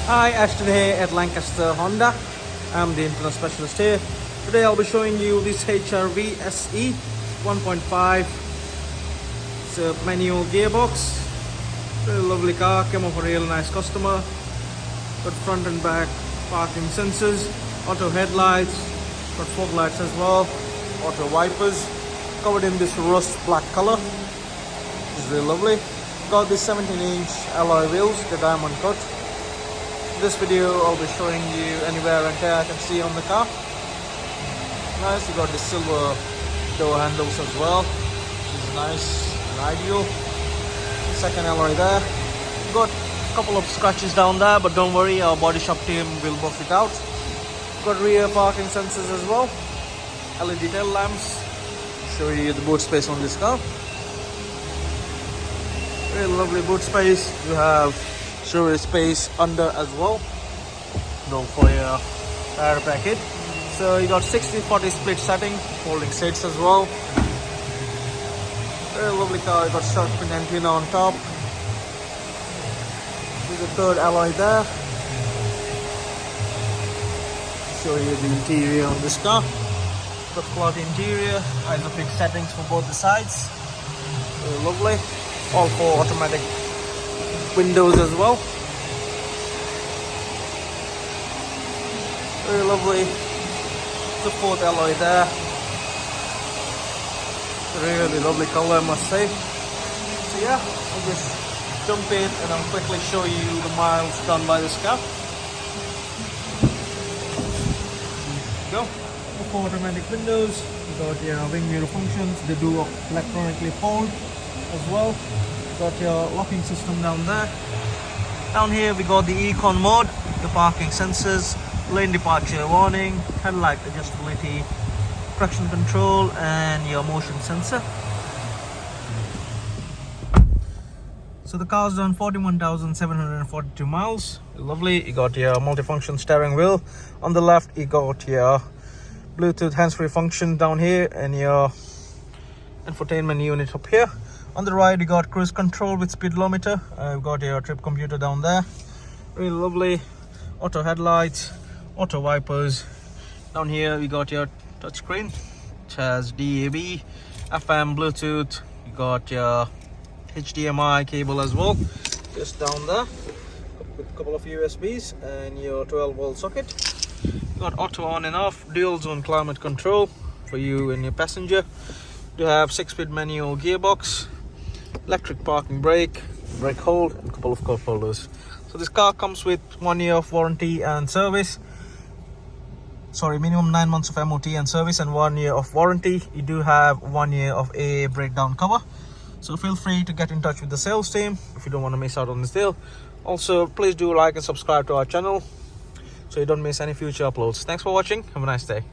Hi, Ashton here at Lancaster Honda. I'm the internal specialist here. Today I'll be showing you this HRV SE 1.5. It's a manual gearbox. Very lovely car, came off a real nice customer. Got front and back parking sensors, auto headlights, got fog lights as well, auto wipers, covered in this rust black color. It's really lovely. Got this 17-inch alloy wheels, the diamond cut. In this video I'll be showing you any wear and tear I can see on the car. Nice, you got the silver door handles as well, which is nice and ideal. Second alloy there. Got a couple of scratches down there, but don't worry, our body shop team will buff it out. Got rear parking sensors as well, LED tail lamps. Show you the boot space on this car. Very lovely boot space. You have storage space under as well, for your tire packet. So you got 60-40 split setting, folding seats as well. Very lovely car. You got shark fin antenna on top. There's a third alloy there. Show you the interior on this car. Got cloth interior, ISOFIX settings for both the sides. Very lovely. All four automatic windows as well. Very lovely. The fourth alloy there. Really lovely color, I must say. So yeah, I'll just jump in and I'll quickly show you the miles done by this car. Go. The four automatic windows. You got your wing mirror functions. They do electronically fold as well. Got your locking system down there. Down here we got the ECON mode, the parking sensors, lane departure warning, headlight adjustability, traction control, and your motion sensor. So the car's done 41,742 miles. Lovely. You got your multifunction steering wheel. On the left you got your Bluetooth hands-free function down here and your infotainment unit up here. On the right you got cruise control with speedometer. You've got your trip computer down there. Really lovely. Auto headlights, auto wipers. Down here we got your touchscreen, which has DAB, FM, Bluetooth. You got your HDMI cable as well, just down there, with a couple of USBs and your 12-volt socket. You got auto on and off, dual zone climate control for you and your passenger. You have 6-speed manual gearbox, electric parking brake, brake hold, and a couple of cup holders. So this car comes with 1 year of warranty and service. Minimum 9 months of MOT and service and 1 year of warranty. You do have 1 year of AA breakdown cover. So feel free to get in touch with the sales team if you don't want to miss out on this deal. Also, please do like and subscribe to our channel so you don't miss any future uploads. Thanks for watching. Have a nice day.